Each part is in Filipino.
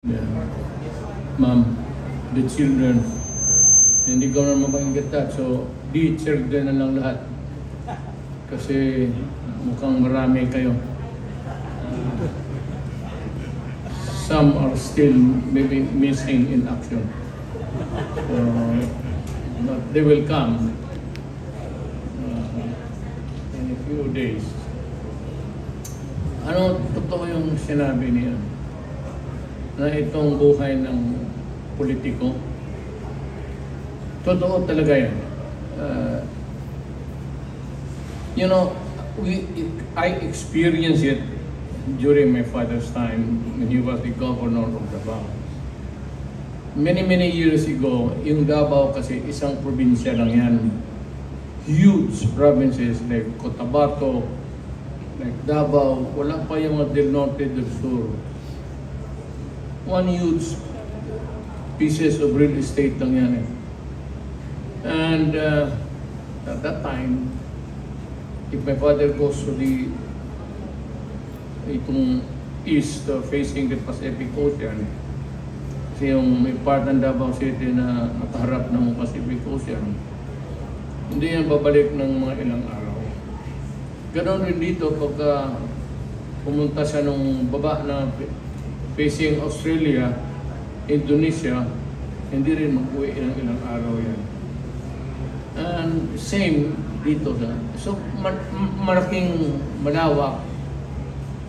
Yeah. Ma'am, the children, hindi ko naman mapakinggan that. So, the children na lang lahat. Kasi mukhang marami kayo. Some are still maybe missing in action. But they will come in a few days. Ano totoo yung sinabi niya? Na itong buhay ng politiko, totoo talaga yan. You know, I experienced it during my father's time when he was the governor of Davao. Many years ago, yung Davao kasi isang probinsya lang yan. Huge provinces like Cotabato, like Davao, wala pa yung mga Del Norte, Del Sur. One huge pieces of real estate lang yan eh. And at that time, if my father goes to itong east facing the Pacific Ocean, kasi yung may part ng Davao City na nakaharap ng Pacific Ocean, hindi yan babalik ng mga ilang araw. Ganon rin dito pagka pumunta siya nung baba na facing Australia, Indonesia, hindi rin mag-uwi ng ilang araw yan. And same dito na. So malaking malawak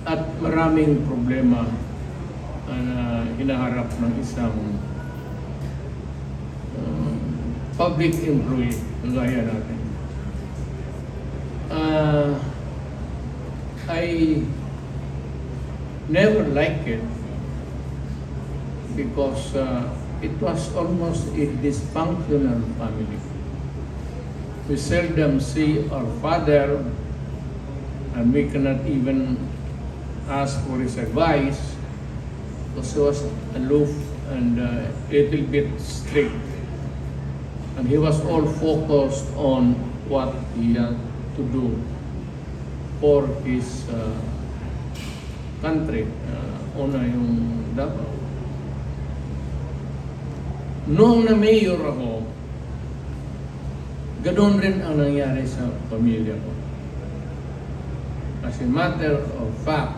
at maraming problema na hinaharap ng isang public employee kagaya natin. I never liked it because it was almost a dysfunctional family. We seldom see our father, and we cannot even ask for his advice because he was aloof and a little bit strict. And he was all focused on what he had to do for his country. Una yung Davao. Noong na mayor ako, ganoon rin ang nangyari sa pamilya ko. As a matter of fact,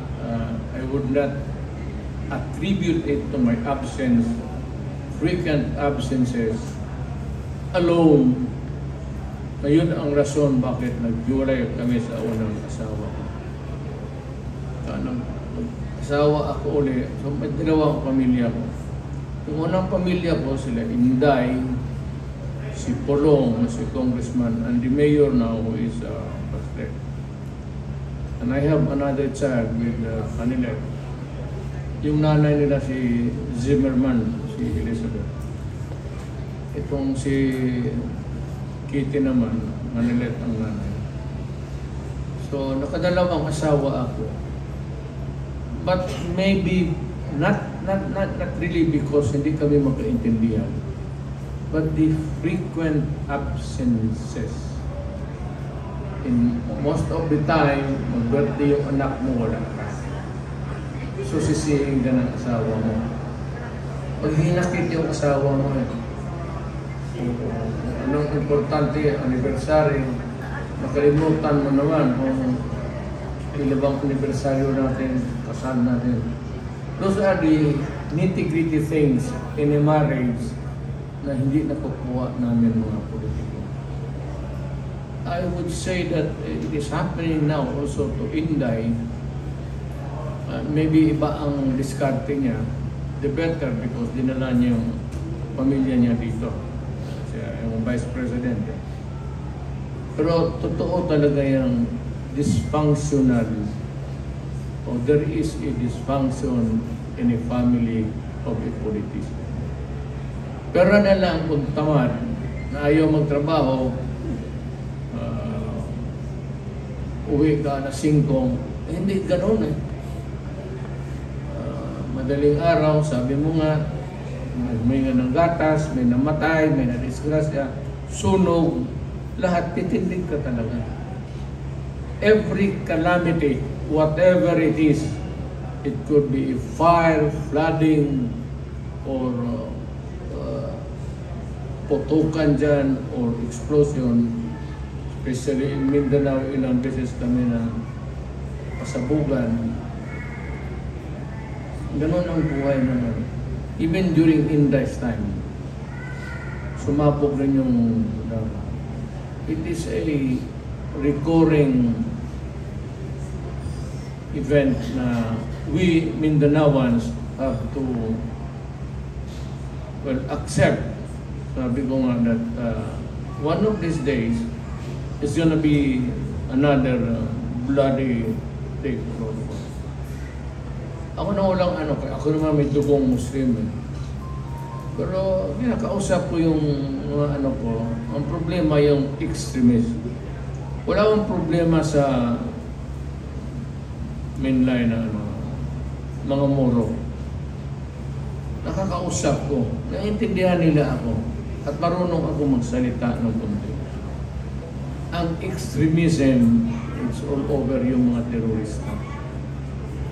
I would not attribute it to my absence, frequent absences alone. Na yun ang rason bakit naghiwalay kami sa unang asawa ko. Nag-asawa ako ulit, so may dalawang pamilya ko. Yung unang pamilya ko, sila Inday, si Polong, si Congressman, and the mayor now who is Pastor. And I have another child with Manilet. Yung nanay nila si Zimmerman, si Elizabeth. Itong si Kitty naman, Manilet ang nanay. So, nakadalawang asawa ako. But maybe not really because hindi kami magkaintindihan. But the frequent absences. In most of the time, mag-birthday yung anak mo, wala ka. So, sisihin ka ng asawa mo. Pag hinakit yung asawa mo, anong importante, anniversary, nakalimutan mo naman kung ilabang anniversary natin, kasal natin. Those are the nitty-gritty things in a marriage na hindi nakukuha namin mga politiko. I would say that it is happening now also to Inday. Maybe iba ang diskarte niya, the better because dinala niya yung pamilya niya dito. Yung Vice President. Pero totoo talaga yung dysfunctional or there is a dysfunction in a family of a politician. Pero na lang kung tamad na ayaw magtrabaho, uwi ka na 5, hindi ganoon eh. Madaling araw, sabi mo nga, may ng gatas, may namatay, may nadisgrasya, sunog, lahat titindig ka talaga. Every calamity, whatever it is, it could be fire, flooding, or putukan dyan or explosion, especially in Mindanao, ilang beses kami na pasabugan. Ganon ang buhay naman. Even during Indai's time, sumapog rin yung drama. It is a recurring event na we Mindanaoans have to accept. Sabi ko nga that one of these days is gonna be another bloody takeover. Ako na walang ako naman may dugong Muslim eh. Pero kinakausap ko yung mga ko, ang problema yung extremism. Wala akong problema sa mainline na mga moro. Nakakausap ko, naiintindihan nila ako, at marunong ako magsalita ng konti. Ang extremism, it's all over yung mga terorista,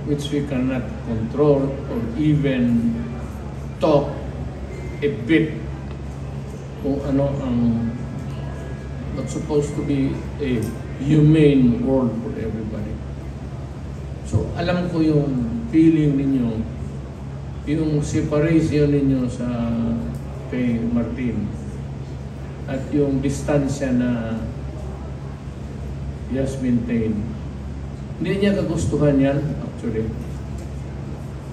which we cannot control or even talk a bit kung ano ang what's supposed to be a humane world for everybody. So alam ko yung feeling ninyo, yung separation ninyo sa kay Martin at yung distansya na he has maintained. Hindi niya kagustuhan yan actually.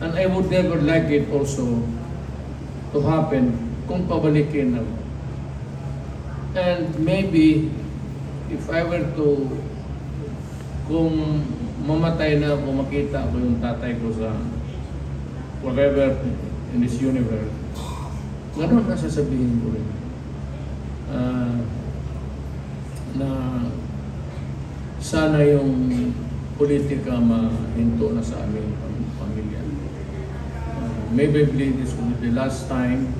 And I would never like it also to happen kung pabalikin ako. And maybe if I were to, kung mamatay na ako, makita ko yung tatay ko sa whatever in this universe, gano'n na sasabihin ko rin. Na sana yung politika mahinto na sa aming pamilya. Maybe this will be the last time.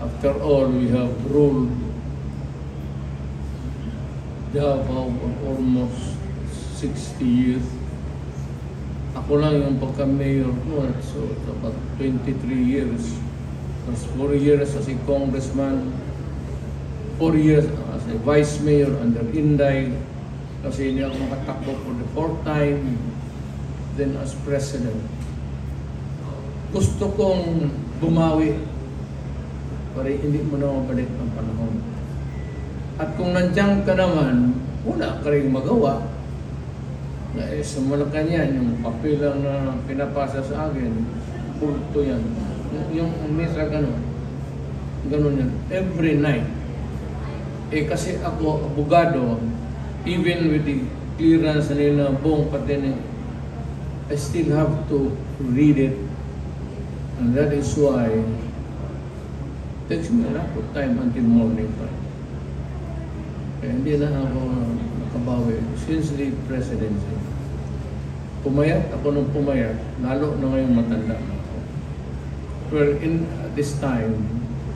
After all, we have ruled Davao for almost 60 years. Ako lang yung pagka-mayor ko, so it's about 23 years. Plus 4 years as a congressman, 4 years as a vice mayor under Inday, kasi hindi ako makatakbo for the 4th time, then as president. Gusto kong bumawi para hindi mo na mabalik ang panahon. At kung nandiyan ka naman, wala ka rin magawa. Sa Malacanang, yung papel lang na pinapasa sa akin, pulto yan. Yung misa gano'n. Gano'n yan. Every night. Kasi ako, abogado, even with the clearance nila, buong patin, I still have to read it. And that is why it takes me a lot of time until morning time. Kaya hindi na ako nakabawi since the presidency. Pumayat ako nung pumayat, lalo na ngayong matanda na ako. Well, in this time,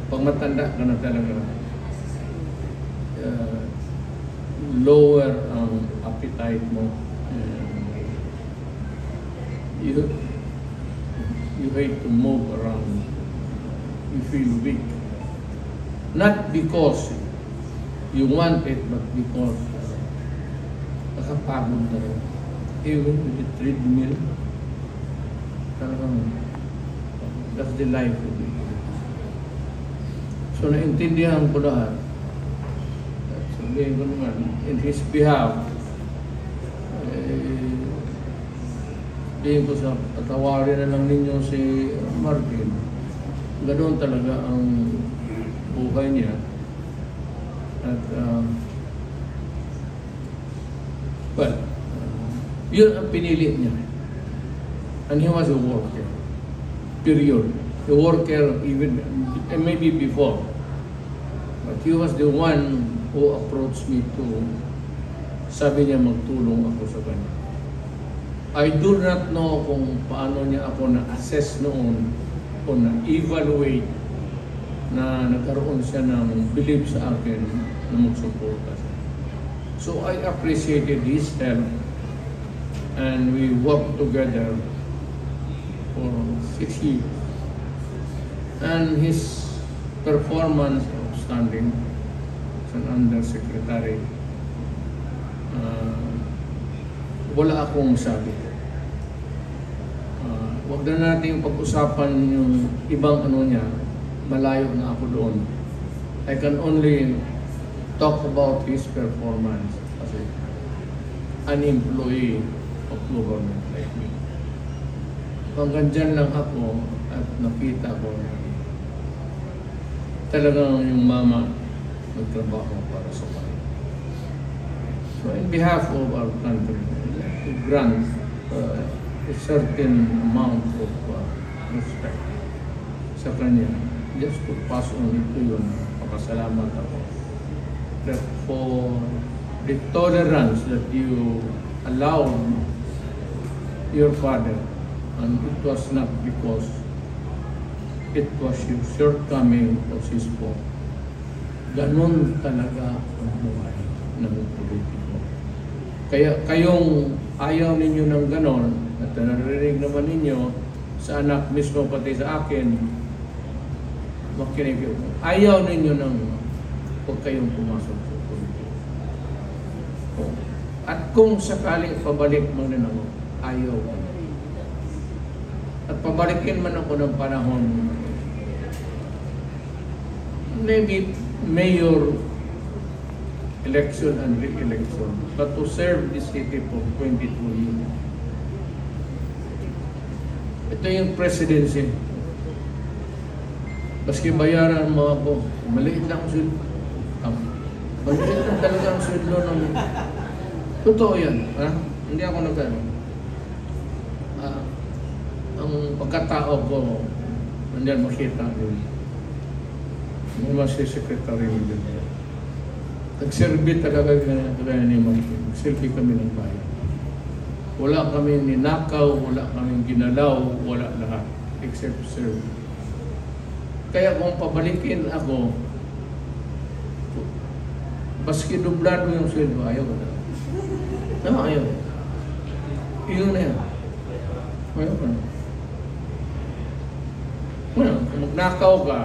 pag matanda ka na talaga, lower ang appetite mo. You hate to move around. You feel weak. Not because you want it, but because nakapagod na rin. Even with the treadmill, talagang that's the life of it. So naintindihan ko lahat. Sabihin ko naman, in his behalf, sabihin ko sa patawarin na lang ninyo si Martin. Ganoon talaga ang buhay niya. At yun ang pinili niya. And he was a worker. Period. A worker even maybe before. But he was the one who approached me to, sabi niya magtulong ako sa kanya. I do not know kung paano niya ako na-assess noon o na-evaluate na nagkaroon siya ng belief sa akin na magsuporta siya. So I appreciated his help and we worked together for 6 years. And his performance outstanding as an undersecretary. Wala akong masabi. Huwag na natin pag-usapan yung ibang ano niya, malayo na ako doon. I can only talk about his performance as an employee of government like me. Hanggang dyan lang ako at nakita ko na talagang yung mama nagtrabaho para sa bahay. So in behalf of our country, I'd like to grant a certain amount of respect sa kanya. Just to pass on ito yun, pakasalamat ako. That for the tolerance that you allowed your father, and it was not because it was your shortcoming or his fault. Ganon talaga ang buhay ng politiko. Kaya kayong ayaw ninyo ng ganon, at narinig naman ninyo sa anak mismo pati sa akin, makinig yun. Ayaw ninyo ng huwag kayong pumasok sa politiko. At kung sakaling pabalik man din ako, ayaw ko. At pabalikin man ako ng panahon, maybe mayor election and re-election, but to serve this city for 22 years. Ito yung presidency. Baski bayaran mo ako, maliit lang ang sweldo. Maliit lang talaga ang sweldo ng... Totoo yan, ha? Hindi ako nagano. Ang pagkatao ko, nandiyan makita yun. May masisecretary mo dyan. Nagserbi talaga kaya ni Mike. Nagserbi kami ng bayan. Wala kami ninakaw, wala kami ginalaw, wala lahat. Except serve. Kaya kung pabalikin ako, baski dublado yung sweldo, ayaw ko na. No, ayaw. Iyon na yan. Ayaw ko na. Well, kung magnakaw ka,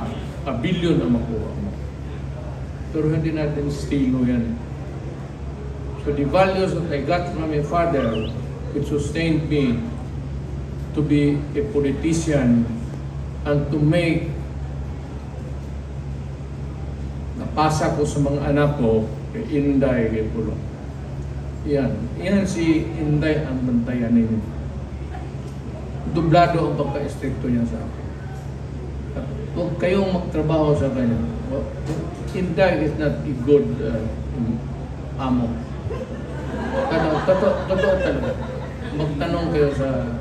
a billion na makuha mo. Pero hindi natin stilo yan. So the values that I got from my father, which sustained me to be a politician and to make napasa ko sa mga anak ko, kay Inday, kay Pulo. Yan. Yan si Inday ang bantayan ninyo. Dublado ang pagka-estricto niya sa akin. At huwag kayong magtrabaho sa kanya. Inday is not a good amo. Totoo talaga. Magtanong kayo sa...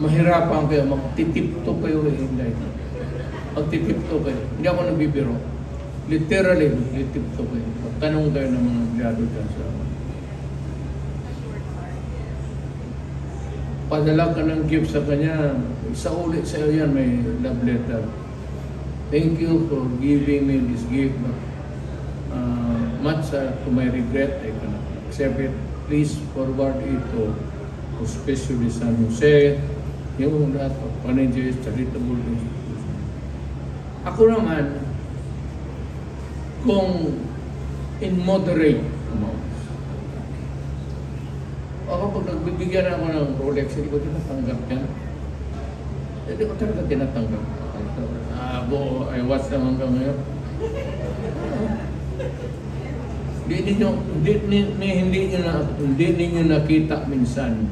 Mahirapan kayo, magtitipto kayo kay Inday. Magtitipto kayo. Hindi ako nagbibiro. Literally, magtitipto kayo. Magtanong kayo ng mga empleyado dyan sa... Padala ka ng gift sa kanya, isa ulit sa iyo yan, may love letter. Thank you for giving me this gift, but much to my regret, I cannot accept it. Please forward it to especially San Jose, yung lahat of managers, charitable institution. Ako naman, kung in moderate amounts, ako pag nagbibigyan ako ng Rolex, hindi ko tinatanggap yan. Hindi ko talaga tinatanggap. I watch them hanggang ngayon. Hindi ninyo nakita minsan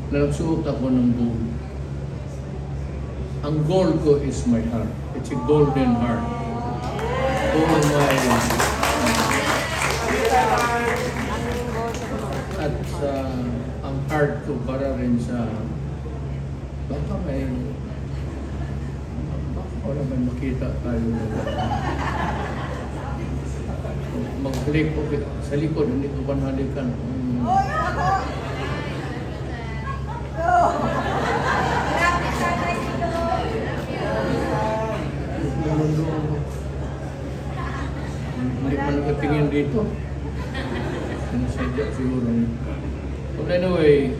na nagsuot ako ng gold. Ang gold ko is my heart. It's a golden heart. Oh my... At ang heart ko para rin sa baka may wala ba makita tayo maghalik ko sa likod, hindi ko panhalikan. Hindi pa nakatingin dito. Sinasadya siguro. But anyway,